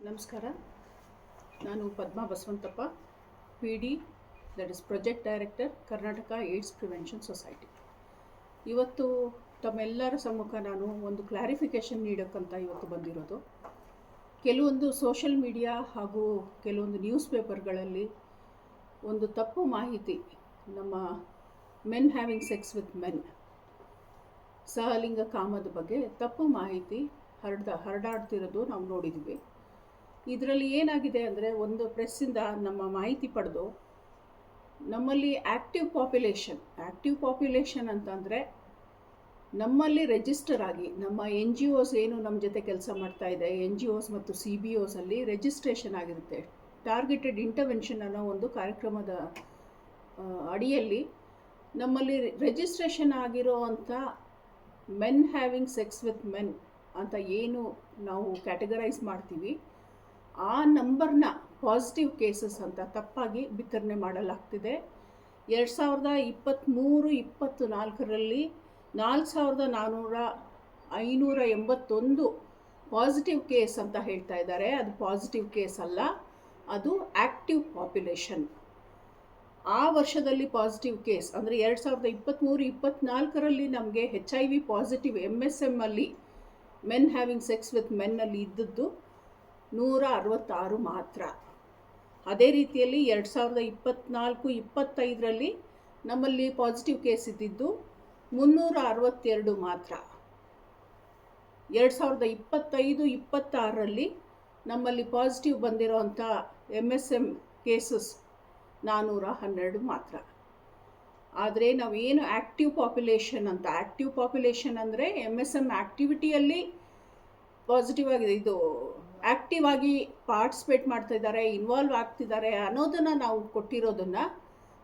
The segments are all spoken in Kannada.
ನಮಸ್ಕಾರ. ನಾನು Padma Basavanthappa, PD, that is project director, Karnataka AIDS prevention society. ಇವತ್ತು ತಮ್ಮೆಲ್ಲರ ಸಮ್ಮುಖ ನಾನು ಒಂದು ಕ್ಲಾರಿಫಿಕೇಷನ್ ನೀಡೋಕ್ಕಂತ ಇವತ್ತು ಬಂದಿರೋದು. ಕೆಲವೊಂದು ಸೋಷಲ್ ಮೀಡಿಯಾ ಹಾಗೂ ಕೆಲವೊಂದು ನ್ಯೂಸ್ ಪೇಪರ್ಗಳಲ್ಲಿ ಒಂದು ತಪ್ಪು ಮಾಹಿತಿ ನಮ್ಮ men having sex with men, ಸಹಲಿಂಗ ಕಾಮದ ಬಗ್ಗೆ ತಪ್ಪು ಮಾಹಿತಿ ಹರಡಾಡ್ತಿರೋದು ನಾವು ನೋಡಿದ್ವಿ. ಇದರಲ್ಲಿ ಏನಾಗಿದೆ ಅಂದರೆ, ಒಂದು ಪ್ರೆಸ್ಸಿಂದ ನಮ್ಮ ಮಾಹಿತಿ ಪಡೆದು ನಮ್ಮಲ್ಲಿ ಆ್ಯಕ್ಟಿವ್ ಪಾಪ್ಯುಲೇಷನ್ ಅಂತಂದರೆ ನಮ್ಮಲ್ಲಿ ರಿಜಿಸ್ಟರ್ ಆಗಿ ನಮ್ಮ NGOs ಏನು ನಮ್ಮ ಜೊತೆ ಕೆಲಸ ಮಾಡ್ತಾ ಇದೆ, NGOs ಮತ್ತು CBOs ಅಲ್ಲಿ ರಿಜಿಸ್ಟ್ರೇಷನ್ ಆಗಿರುತ್ತೆ. ಟಾರ್ಗೆಟೆಡ್ ಇಂಟರ್ವೆನ್ಷನ್ ಅನ್ನೋ ಒಂದು ಕಾರ್ಯಕ್ರಮದ ಅಡಿಯಲ್ಲಿ ನಮ್ಮಲ್ಲಿ ರಿಜಿಸ್ಟ್ರೇಷನ್ ಆಗಿರೋ ಅಂಥ men having sex with men ಅಂತ ಏನು ನಾವು ಕ್ಯಾಟಗರೈಸ್ ಮಾಡ್ತೀವಿ, ಆ ನಂಬರ್ನ ಪಾಸಿಟಿವ್ ಕೇಸಸ್ ಅಂತ ತಪ್ಪಾಗಿ ವಿತರಣೆ ಮಾಡಲಾಗ್ತಿದೆ. 2023-24ರಲ್ಲಿ 4581 ಪಾಸಿಟಿವ್ ಕೇಸ್ ಅಂತ ಹೇಳ್ತಾ ಇದ್ದಾರೆ. ಅದು ಪಾಸಿಟಿವ್ ಕೇಸ್ ಅಲ್ಲ, ಅದು ಆ್ಯಕ್ಟಿವ್ ಪಾಪ್ಯುಲೇಷನ್. ಆ ವರ್ಷದಲ್ಲಿ ಪಾಸಿಟಿವ್ ಕೇಸ್ ಅಂದರೆ 2023-24ರಲ್ಲಿ ನಮಗೆ HIV ಪಾಸಿಟಿವ್ MSM ಅಲ್ಲಿ ಮೆನ್ ಹ್ಯಾವಿಂಗ್ ಸೆಕ್ಸ್ ವಿತ್ ಮೆನ್ನಲ್ಲಿ ಇದ್ದದ್ದು 166 ಮಾತ್ರ. ಅದೇ ರೀತಿಯಲ್ಲಿ 2024-25ರಲ್ಲಿ ನಮ್ಮಲ್ಲಿ ಪಾಸಿಟಿವ್ ಕೇಸ್ ಇದ್ದಿದ್ದು 362 ಮಾತ್ರ. 2025-26ರಲ್ಲಿ ನಮ್ಮಲ್ಲಿ ಪಾಸಿಟಿವ್ ಬಂದಿರೋವಂಥ MSM ಕೇಸಸ್ 412 ಮಾತ್ರ. ಆದರೆ ನಾವೇನು ಆ್ಯಕ್ಟಿವ್ ಪಾಪ್ಯುಲೇಷನ್ ಅಂದರೆ MSM ಆ್ಯಕ್ಟಿವಿಟಿಯಲ್ಲಿ ಪಾಸಿಟಿವ್ ಆಗಿದೆ, ಇದು ಆ್ಯಕ್ಟಿವ್ ಆಗಿ ಪಾರ್ಟಿಸಿಪೇಟ್ ಮಾಡ್ತಾ ಇದ್ದಾರೆ, ಇನ್ವಾಲ್ವ್ ಆಗ್ತಿದ್ದಾರೆ ಅನ್ನೋದನ್ನು ನಾವು ಕೊಟ್ಟಿರೋದನ್ನು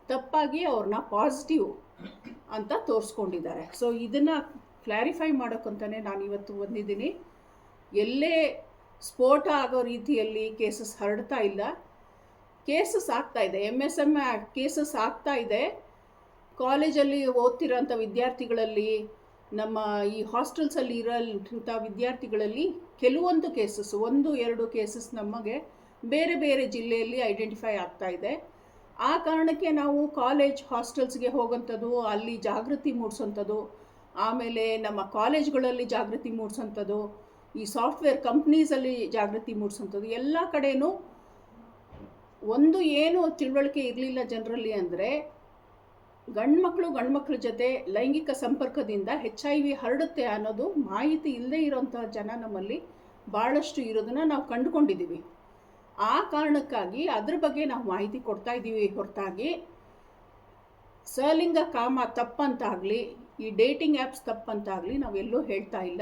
ತಪ್ಪಾಗಿ ಅವ್ರನ್ನ ಪಾಸಿಟಿವ್ ಅಂತ ತೋರಿಸ್ಕೊಂಡಿದ್ದಾರೆ. ಸೊ ಇದನ್ನು ಕ್ಲಾರಿಫೈ ಮಾಡೋಕ್ಕಂತಲೇ ನಾನು ಇವತ್ತು ಬಂದಿದ್ದೀನಿ. ಎಲ್ಲೇ ಸ್ಫೋಟ ಆಗೋ ರೀತಿಯಲ್ಲಿ ಕೇಸಸ್ ಹರಡ್ತಾ ಇಲ್ಲ, ಕೇಸಸ್ ಆಗ್ತಾ ಇದೆ. MSM ಕೇಸಸ್ ಆಗ್ತಾ ಇದೆ. ಕಾಲೇಜಲ್ಲಿ ಓದ್ತಿರೋಂಥ ವಿದ್ಯಾರ್ಥಿಗಳಲ್ಲಿ, ನಮ್ಮ ಈ ಹಾಸ್ಟೆಲ್ಸಲ್ಲಿ ಇರೋಂಥ ವಿದ್ಯಾರ್ಥಿಗಳಲ್ಲಿ ಕೆಲವೊಂದು ಕೇಸಸ್, 1-2 ಕೇಸಸ್ ನಮಗೆ ಬೇರೆ ಬೇರೆ ಜಿಲ್ಲೆಯಲ್ಲಿ ಐಡೆಂಟಿಫೈ ಆಗ್ತಾ ಇದೆ. ಆ ಕಾರಣಕ್ಕೆ ನಾವು ಕಾಲೇಜ್ ಹಾಸ್ಟೆಲ್ಸ್ಗೆ ಹೋಗೋಂಥದ್ದು, ಅಲ್ಲಿ ಜಾಗೃತಿ ಮೂಡಿಸೋಂಥದ್ದು, ಆಮೇಲೆ ನಮ್ಮ ಕಾಲೇಜ್ಗಳಲ್ಲಿ ಜಾಗೃತಿ ಮೂಡಿಸೋಂಥದ್ದು, ಈ ಸಾಫ್ಟ್ವೇರ್ ಕಂಪ್ನೀಸಲ್ಲಿ ಜಾಗೃತಿ ಮೂಡಿಸೋಂಥದ್ದು, ಎಲ್ಲ ಕಡೆಯೂ ಒಂದು ಏನು ತಿಳುವಳಿಕೆ ಇರಲಿಲ್ಲ ಜನರಲ್ಲಿ ಅಂದರೆ, ಗಂಡ್ಮಕ್ಳ ಜೊತೆ ಲೈಂಗಿಕ ಸಂಪರ್ಕದಿಂದ HIV ಹರಡುತ್ತೆ ಅನ್ನೋದು ಮಾಹಿತಿ ಇಲ್ಲದೆ ಇರೋಂಥ ಜನ ನಮ್ಮಲ್ಲಿ ಭಾಳಷ್ಟು ಇರೋದನ್ನು ನಾವು ಕಂಡುಕೊಂಡಿದ್ದೀವಿ. ಆ ಕಾರಣಕ್ಕಾಗಿ ಅದ್ರ ಬಗ್ಗೆ ನಾವು ಮಾಹಿತಿ ಕೊಡ್ತಾ ಇದ್ದೀವಿ ಹೊರತಾಗಿ ಸಹಲಿಂಗ ಕಾಮ ತಪ್ಪಂತಾಗಲಿ, ಈ ಡೇಟಿಂಗ್ ಆ್ಯಪ್ಸ್ ತಪ್ಪಂತಾಗಲಿ ನಾವೆಲ್ಲೂ ಹೇಳ್ತಾ ಇಲ್ಲ.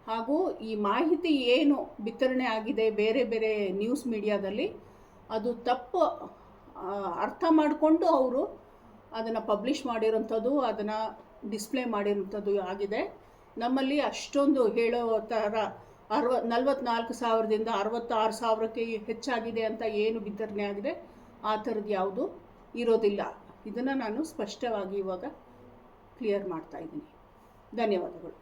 ಹಾಗೂ ಈ ಮಾಹಿತಿ ಏನು ವಿತರಣೆ ಆಗಿದೆ ಬೇರೆ ಬೇರೆ ನ್ಯೂಸ್ ಮೀಡಿಯಾದಲ್ಲಿ, ಅದು ತಪ್ಪು ಅರ್ಥ ಮಾಡಿಕೊಂಡು ಅವರು ಅದನ್ನು ಪಬ್ಲಿಷ್ ಮಾಡಿರೋಂಥದ್ದು, ಅದನ್ನು ಡಿಸ್ಪ್ಲೇ ಮಾಡಿರೋಂಥದ್ದು ಆಗಿದೆ. ನಮ್ಮಲ್ಲಿ ಅಷ್ಟೊಂದು ಹೇಳೋ ಥರ 44,000ದಿಂದ 66,000ಕ್ಕೆ ಹೆಚ್ಚಾಗಿದೆ ಅಂತ ಏನು ವಿತರಣೆ ಆಗಿದೆ, ಆ ಥರದ್ದು ಯಾವುದು ಇರೋದಿಲ್ಲ. ಇದನ್ನು ನಾನು ಸ್ಪಷ್ಟವಾಗಿ ಇವಾಗ ಕ್ಲಿಯರ್ ಮಾಡ್ತಾ ಇದ್ದೀನಿ. ಧನ್ಯವಾದಗಳು.